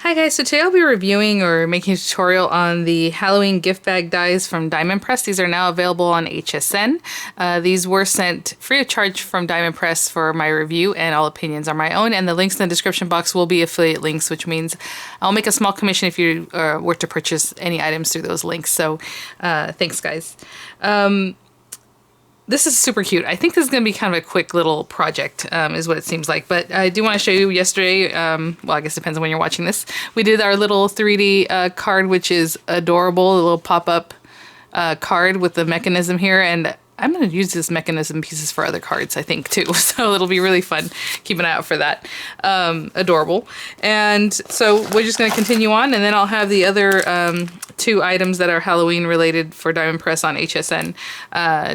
Hi guys, so today I'll be reviewing or making a tutorial on the Halloween gift bag dies from Diamond Press. These are now available on HSN. These were sent free of charge from Diamond Press for my review, and all opinions are my own, and the links in the description box will be affiliate links, which means I'll make a small commission if you were to purchase any items through those links. So thanks guys. This is super cute. I think this is going to be kind of a quick little project, is what it seems like. But I do want to show you yesterday, well, I guess it depends on when you're watching this. We did our little 3D card, which is adorable, a little pop-up card with the mechanism here. And I'm going to use this mechanism pieces for other cards, I think, too. So it'll be really fun. Keep an eye out for that. Adorable. And so we're just going to continue on, and then I'll have the other two items that are Halloween related for Diamond Press on HSN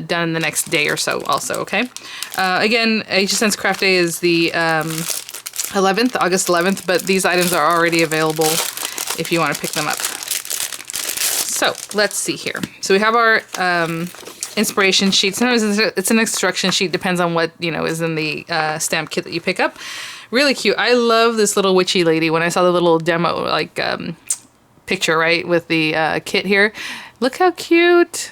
done the next day or so also, okay? Again, HSN's craft day is the 11th, August 11th, but these items are already available if you want to pick them up. So let's see here. So we have our inspiration sheet. Sometimes it's an instruction sheet, depends on what, you know, is in the stamp kit that you pick up. Really cute. I love this little witchy lady. When I saw the little demo, like, picture, right, with the kit here. Look how cute.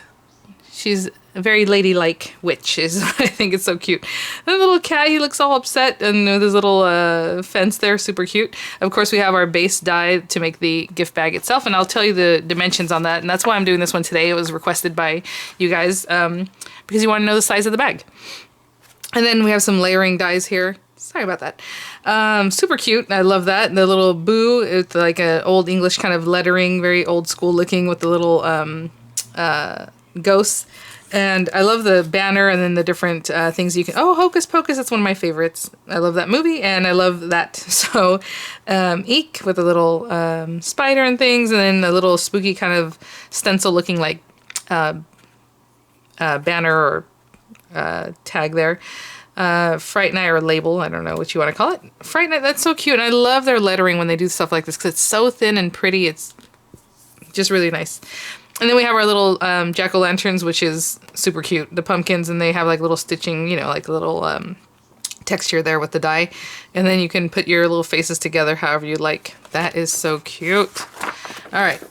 She's a very ladylike witch, is I think it's so cute. The little cat, he looks all upset, and there's a little fence there, super cute. Of course, we have our base die to make the gift bag itself, and I'll tell you the dimensions on that, and that's why I'm doing this one today. It was requested by you guys because you want to know the size of the bag. And then we have some layering dies here. Sorry about that. Super cute. I love that. The little boo, it's like an old English kind of lettering, very old school looking with the little ghosts. And I love the banner and then the different things you can... Oh, Hocus Pocus, that's one of my favorites. I love that movie and I love that. So, eek with a little spider and things, and then a little spooky kind of stencil looking like banner or tag there. Fright Night or label, I don't know what you want to call it. Fright Night, that's so cute. And I love their lettering when they do stuff like this because it's so thin and pretty. It's just really nice. And then we have our little jack-o'-lanterns, which is super cute. The pumpkins, and they have like little stitching, you know, like a little texture there with the die. And then you can put your little faces together however you like. That is so cute. All right.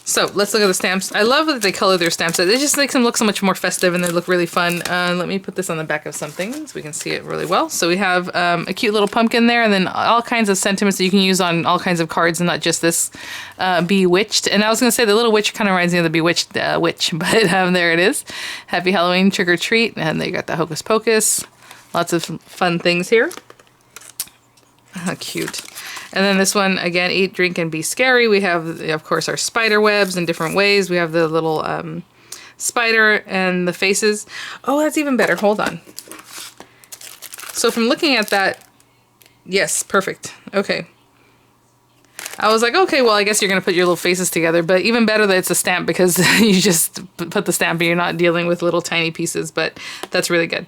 So let's look at the stamps. I love that they color their stamps. It just makes them look so much more festive, and they look really fun. Let me put this on the back of something so we can see it really well. So we have a cute little pumpkin there, and then all kinds of sentiments that you can use on all kinds of cards, and not just this Bewitched. And I was going to say the little witch kind of reminds me of the Bewitched witch, but there it is. Happy Halloween, trick or treat, and they got the Hocus Pocus. Lots of fun things here. How cute. And then this one, again, eat, drink, and be scary. We have, of course, our spider webs in different ways. We have the little spider and the faces. Oh, that's even better. Hold on. So from looking at that, yes, perfect. Okay. I was like, okay, well, I guess you're going to put your little faces together, but even better that it's a stamp because you just put the stamp and you're not dealing with little tiny pieces, but that's really good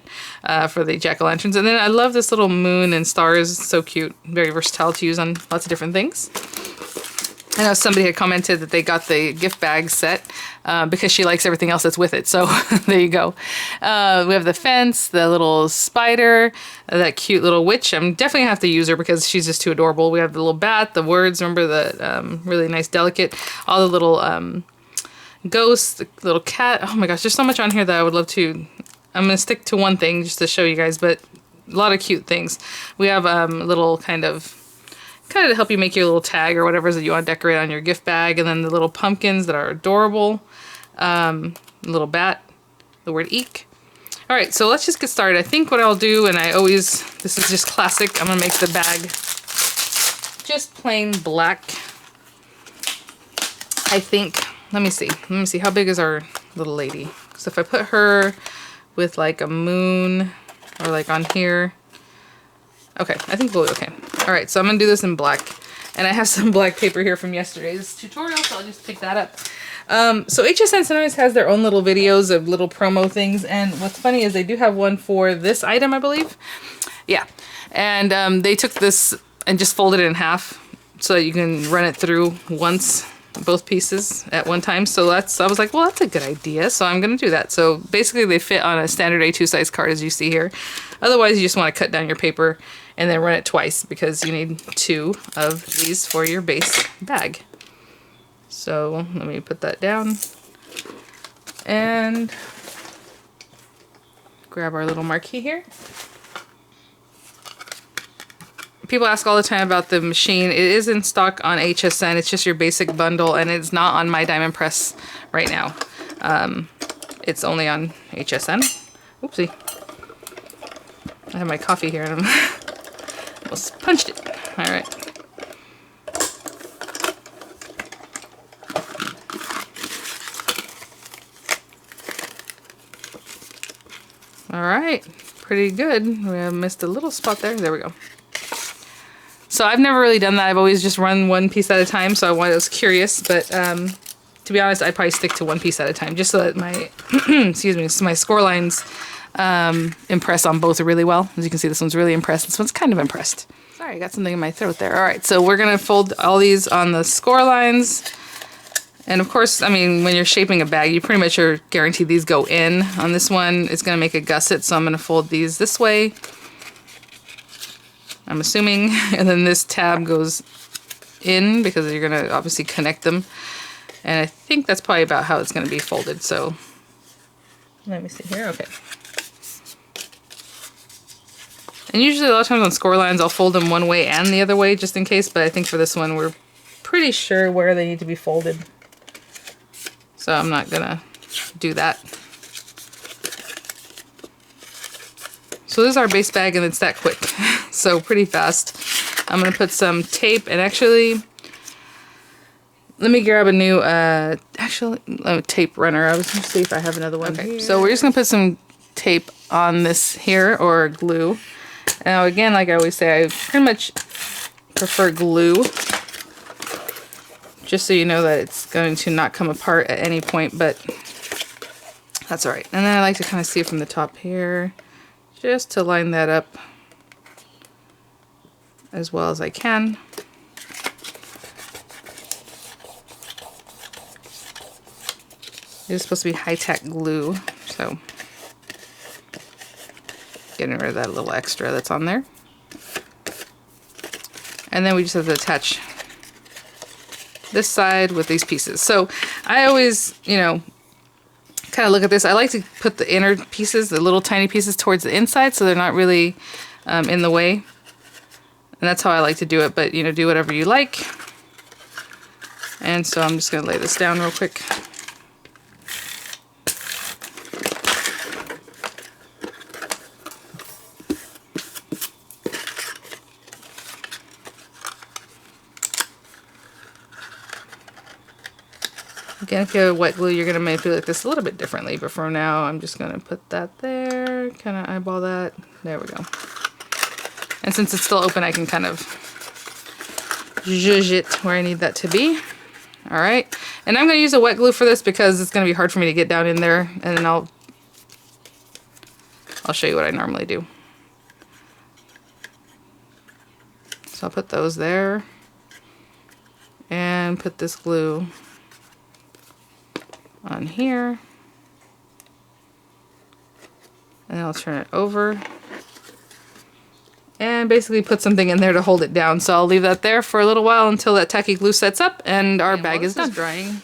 for the jack-o'-lanterns. And then I love this little moon and stars, so cute, very versatile to use on lots of different things. I know somebody had commented that they got the gift bag set because she likes everything else that's with it. So there you go. We have the fence, the little spider, that cute little witch. I'm definitely gonna have to use her because she's just too adorable. We have the little bat, the words, remember the really nice delicate, all the little ghosts, the little cat. Oh my gosh, there's so much on here that I would love to. I'm gonna stick to one thing just to show you guys, but a lot of cute things. We have a little kind of to help you make your little tag or whatever that you want to decorate on your gift bag. And then the little pumpkins that are adorable. Little bat, the word eek. All right, so let's just get started. I think what I'll do, and this is just classic. I'm gonna make the bag just plain black. I think, let me see, how big is our little lady? So if I put her with like a moon or like on here, okay, I think we'll be okay. All right, so I'm gonna do this in black. And I have some black paper here from yesterday's tutorial, so I'll just pick that up. So HSN sometimes has their own little videos of little promo things. And what's funny is they do have one for this item, I believe. Yeah. And they took this and just folded it in half so that you can run it through once, both pieces at one time. So I was like, well, that's a good idea. So I'm going to do that. So basically they fit on a standard A2 size card, as you see here. Otherwise, you just want to cut down your paper and then run it twice because you need 2 of these for your base bag. So let me put that down and grab our little marquee here. People ask all the time about the machine. It is in stock on HSN. It's just your basic bundle, and it's not on my Diamond Press right now. It's only on HSN. Oopsie. I have my coffee here and I'm almost punched it. All right. All right, pretty good. We have missed a little spot there. There we go. So I've never really done that. I've always just run one piece at a time. So I was curious, but to be honest, I probably stick to one piece at a time just so that my, excuse me, so my score lines impress on both really well. As you can see, this one's really impressed. This one's kind of impressed. Sorry, I got something in my throat there. All right, so we're gonna fold all these on the score lines. And of course, I mean, when you're shaping a bag, you pretty much are guaranteed these go in. On this one, it's gonna make a gusset, so I'm gonna fold these this way, I'm assuming, and then this tab goes in because you're gonna obviously connect them. And I think that's probably about how it's gonna be folded, so let me see here, okay. And usually a lot of times on score lines, I'll fold them one way and the other way just in case, but I think for this one, we're pretty sure where they need to be folded. So I'm not gonna do that. So this is our base bag and it's that quick. So pretty fast. I'm gonna put some tape and actually, let me grab a new, tape runner. I was gonna see if I have another one. Okay, so we're just gonna put some tape on this here, or glue. Now again, like I always say, I pretty much prefer glue. Just so you know that it's going to not come apart at any point, but that's all right. And then I like to kind of see it from the top here, just to line that up as well as I can. It is supposed to be high-tech glue, so getting rid of that little extra that's on there. And then we just have to attach this side with these pieces. So I always, you know, kind of look at this. I like to put the inner pieces, the little tiny pieces, towards the inside so they're not really in the way. And that's how I like to do it, but you know, do whatever you like. And so I'm just gonna lay this down real quick. Again, if you have wet glue, you're going to manipulate this a little bit differently, but for now, I'm just going to put that there, kind of eyeball that. There we go. And since it's still open, I can kind of zhuzh it where I need that to be. All right. And I'm going to use a wet glue for this because it's going to be hard for me to get down in there, and then I'll show you what I normally do. So I'll put those there and put this glue on here, and then I'll turn it over and basically put something in there to hold it down. So I'll leave that there for a little while until that tacky glue sets up and our bag is done. Drying.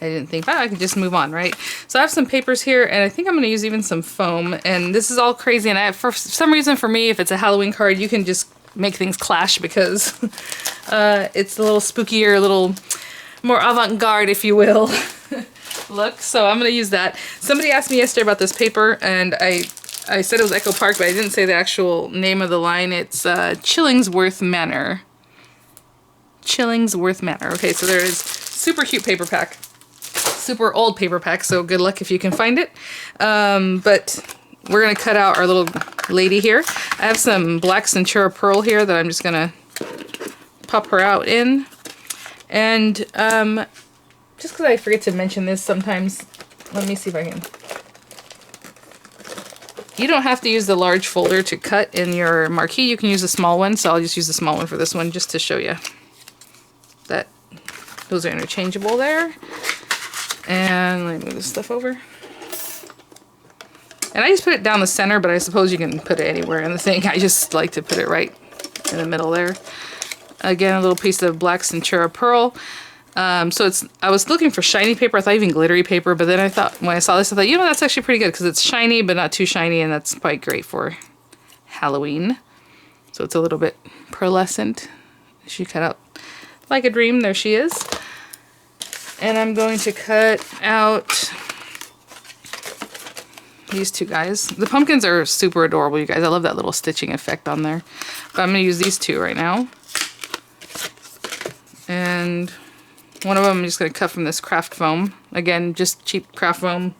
I didn't think that I could just move on, right? So I have some papers here, and I think I'm going to use even some foam, and this is all crazy, and for some reason for me, if it's a Halloween card, you can just make things clash because it's a little spookier, a little more avant-garde, if you will. Look, so I'm gonna use that. Somebody asked me yesterday about this paper, and I said it was Echo Park, but I didn't say the actual name of the line. It's Chillingsworth Manor. Chillingsworth Manor. Okay, so there is super cute paper pack, super old paper pack. So good luck if you can find it. But we're gonna cut out our little lady here. I have some black Centura Pearl here that I'm just gonna pop her out in, and just because I forget to mention this sometimes, let me see if I can. You don't have to use the large folder to cut in your marquee. You can use a small one, so I'll just use the small one for this one just to show you that those are interchangeable there. And let me move this stuff over. And I just put it down the center, but I suppose you can put it anywhere in the thing. I just like to put it right in the middle there. Again, a little piece of black Centura pearl. So I was looking for shiny paper. I thought even glittery paper, but then I thought, when I saw this, I thought, you know, that's actually pretty good because it's shiny, but not too shiny, and that's quite great for Halloween. So it's a little bit pearlescent. She cut out like a dream. There she is. And I'm going to cut out these two guys. The pumpkins are super adorable, you guys. I love that little stitching effect on there. But I'm going to use these two right now. And one of them I'm just going to cut from this craft foam. Again, just cheap craft foam.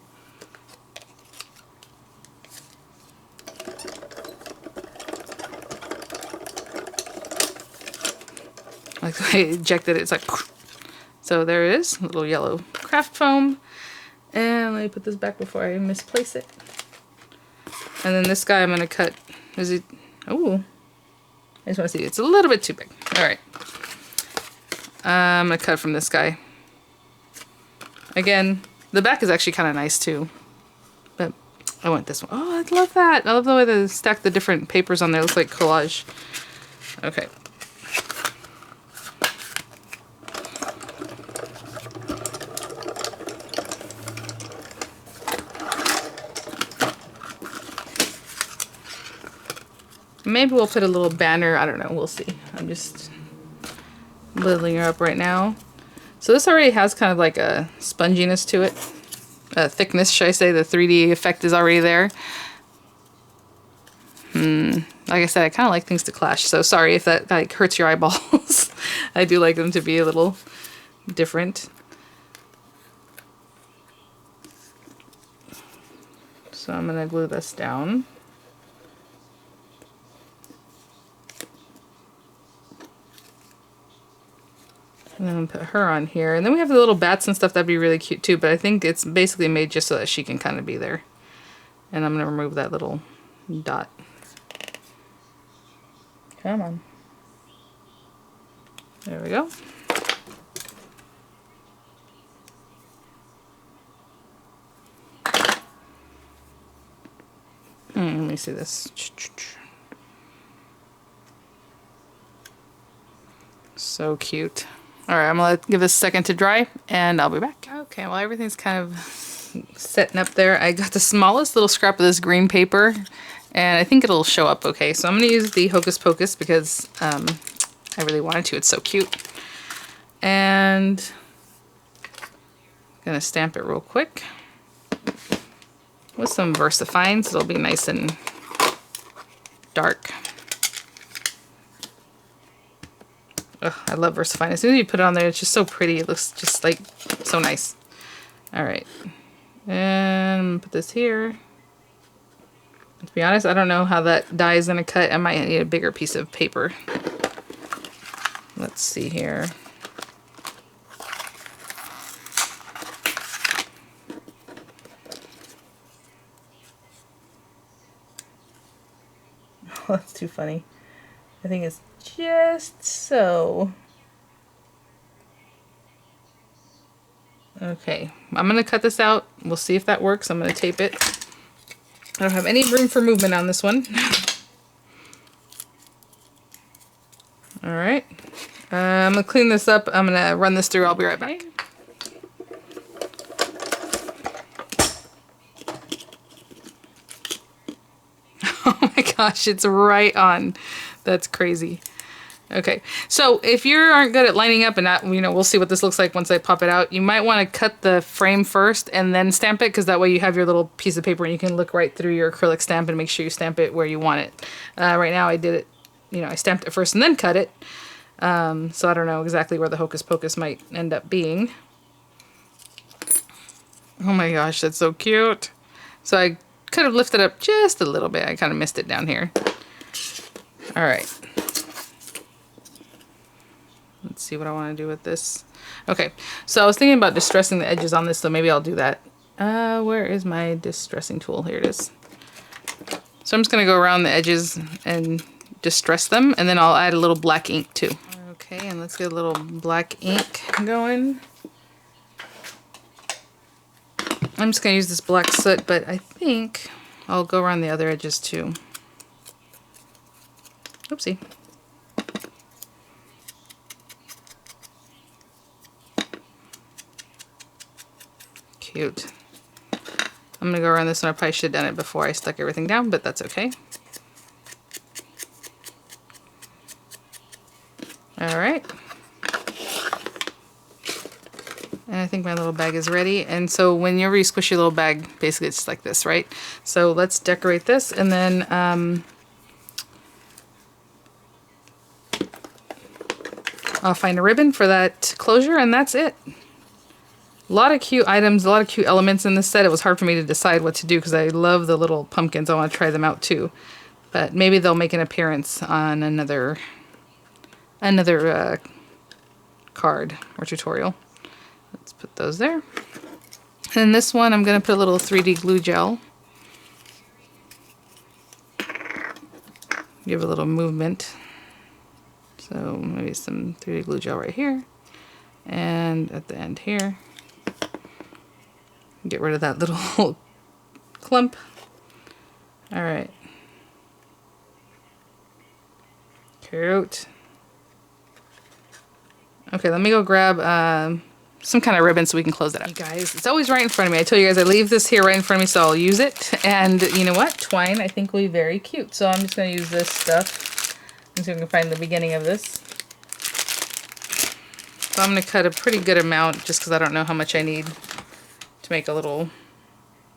Like the way I ejected it, it's like... So there it is, a little yellow craft foam. And let me put this back before I misplace it. And then this guy I'm going to cut. Is it... Oh, I just want to see. It's a little bit too big. All right. I'm going to cut from this guy. Again, the back is actually kind of nice too. But I want this one. Oh, I love that. I love the way they stack the different papers on there. It looks like collage. Okay. Maybe we'll put a little banner. I don't know. We'll see. I'm just littling her up right now. So this already has kind of like a sponginess to it. A thickness, should I say. The 3D effect is already there. Like I said, I kind of like things to clash. So sorry if that like hurts your eyeballs. I do like them to be a little different. So I'm going to glue this down. And then put her on here. And then we have the little bats and stuff. That'd be really cute too. But I think it's basically made just so that she can kind of be there. And I'm going to remove that little dot. Come on. There we go. Let me see this. So cute. Alright, I'm going to give this a second to dry, and I'll be back. Okay, well everything's kind of setting up there. I got the smallest little scrap of this green paper, and I think it'll show up okay. So I'm going to use the Hocus Pocus because I really wanted to. It's so cute. And I'm going to stamp it real quick with some VersaFine, so it'll be nice and dark. Ugh, I love VersaFine. As soon as you put it on there, it's just so pretty. It looks just like so nice. Alright. And put this here. To be honest, I don't know how that die is going to cut. I might need a bigger piece of paper. Let's see here. Oh, that's too funny. I think it's just so. Okay, I'm going to cut this out. We'll see if that works. I'm going to tape it. I don't have any room for movement on this one. Alright. I'm going to clean this up. I'm going to run this through. I'll be right back. Oh my gosh, it's right on. That's crazy. Okay, so if you aren't good at lining up, and not, you know, we'll see what this looks like once I pop it out, you might want to cut the frame first and then stamp it, because that way you have your little piece of paper and you can look right through your acrylic stamp and make sure you stamp it where you want it. Right now I did it, you know, I stamped it first and then cut it. So I don't know exactly where the Hocus Pocus might end up being. Oh my gosh, that's so cute. So I could have lifted up just a little bit. I kind of missed it down here. All right. Let's see what I want to do with this. Okay, so I was thinking about distressing the edges on this, so maybe I'll do that. Where is my distressing tool? Here it is. So I'm just going to go around the edges and distress them, and then I'll add a little black ink too. Okay, and let's get a little black ink going. I'm just going to use this black soot, but I think I'll go around the other edges too. Oopsie. Cute. I'm gonna go around this one. I probably should have done it before I stuck everything down, but that's okay. Alright. And I think my little bag is ready. And so whenever you squish your little bag, basically it's like this, right? So let's decorate this, and then I'll find a ribbon for that closure, and that's it. A lot of cute items, a lot of cute elements in this set. It was hard for me to decide what to do because I love the little pumpkins. I want to try them out too. But maybe they'll make an appearance on another card or tutorial. Let's put those there. And this one, I'm going to put a little 3D glue gel. Give a little movement. So maybe some 3D glue gel right here. And at the end here. Get rid of that little clump. Alright. Cute. Okay, let me go grab some kind of ribbon so we can close it up. You guys, it's always right in front of me. I tell you guys I leave this here right in front of me, so I'll use it. And you know what? Twine I think will be very cute. So I'm just going to use this stuff. And see if we can find the beginning of this. So I'm going to cut a pretty good amount just because I don't know how much I need to make a little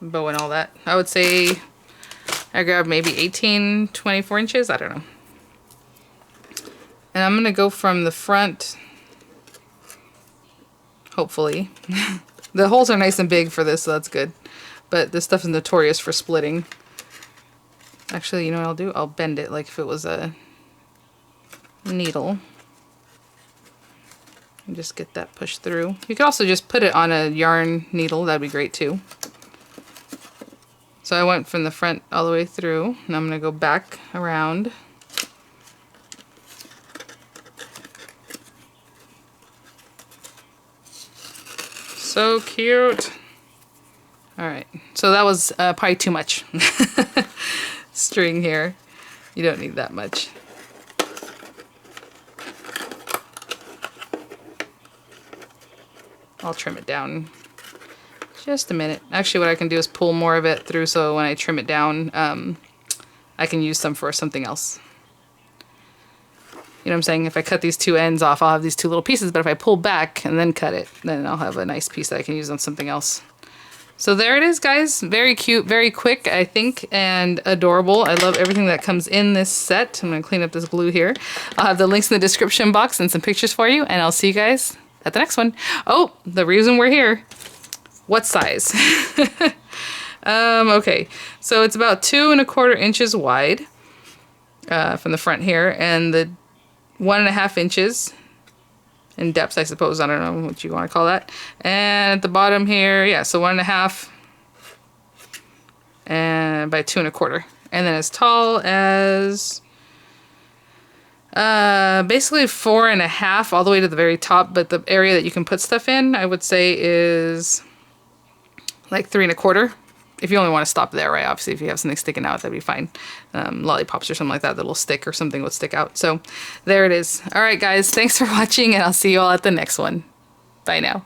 bow and all that. I would say I grabbed maybe 18, 24 inches. I don't know. And I'm going to go from the front, hopefully. The holes are nice and big for this, so that's good. But this stuff is notorious for splitting. Actually, you know what I'll do? I'll bend it like if it was a needle. And just get that pushed through. You could also just put it on a yarn needle. That'd be great too. So I went from the front all the way through, and I'm going to go back around. So cute. Alright, so that was probably too much string here. You don't need that much. I'll trim it down just a minute. Actually, what I can do is pull more of it through so when I trim it down, I can use some for something else. You know what I'm saying? If I cut these two ends off, I'll have these two little pieces, but if I pull back and then cut it, then I'll have a nice piece that I can use on something else. So there it is, guys. Very cute, very quick, I think, and adorable. I love everything that comes in this set. I'm going to clean up this glue here. I'll have the links in the description box and some pictures for you, and I'll see you guys at the next one. Oh, the reason we're here. What size? Okay, so it's about 2 1/4 inches wide from the front here, and the 1.5 inches in depth, I suppose. I don't know what you want to call that. And at the bottom here, yeah, so 1.5 and by 2 1/4, and then as tall as basically 4.5 all the way to the very top. But the area that you can put stuff in, I would say, is like 3 1/4. If you only want to stop there, right? Obviously, if you have something sticking out, that'd be fine. Lollipops or something like that, that'll stick or something would stick out. So there it is. All right, guys, thanks for watching, and I'll see you all at the next one. Bye now.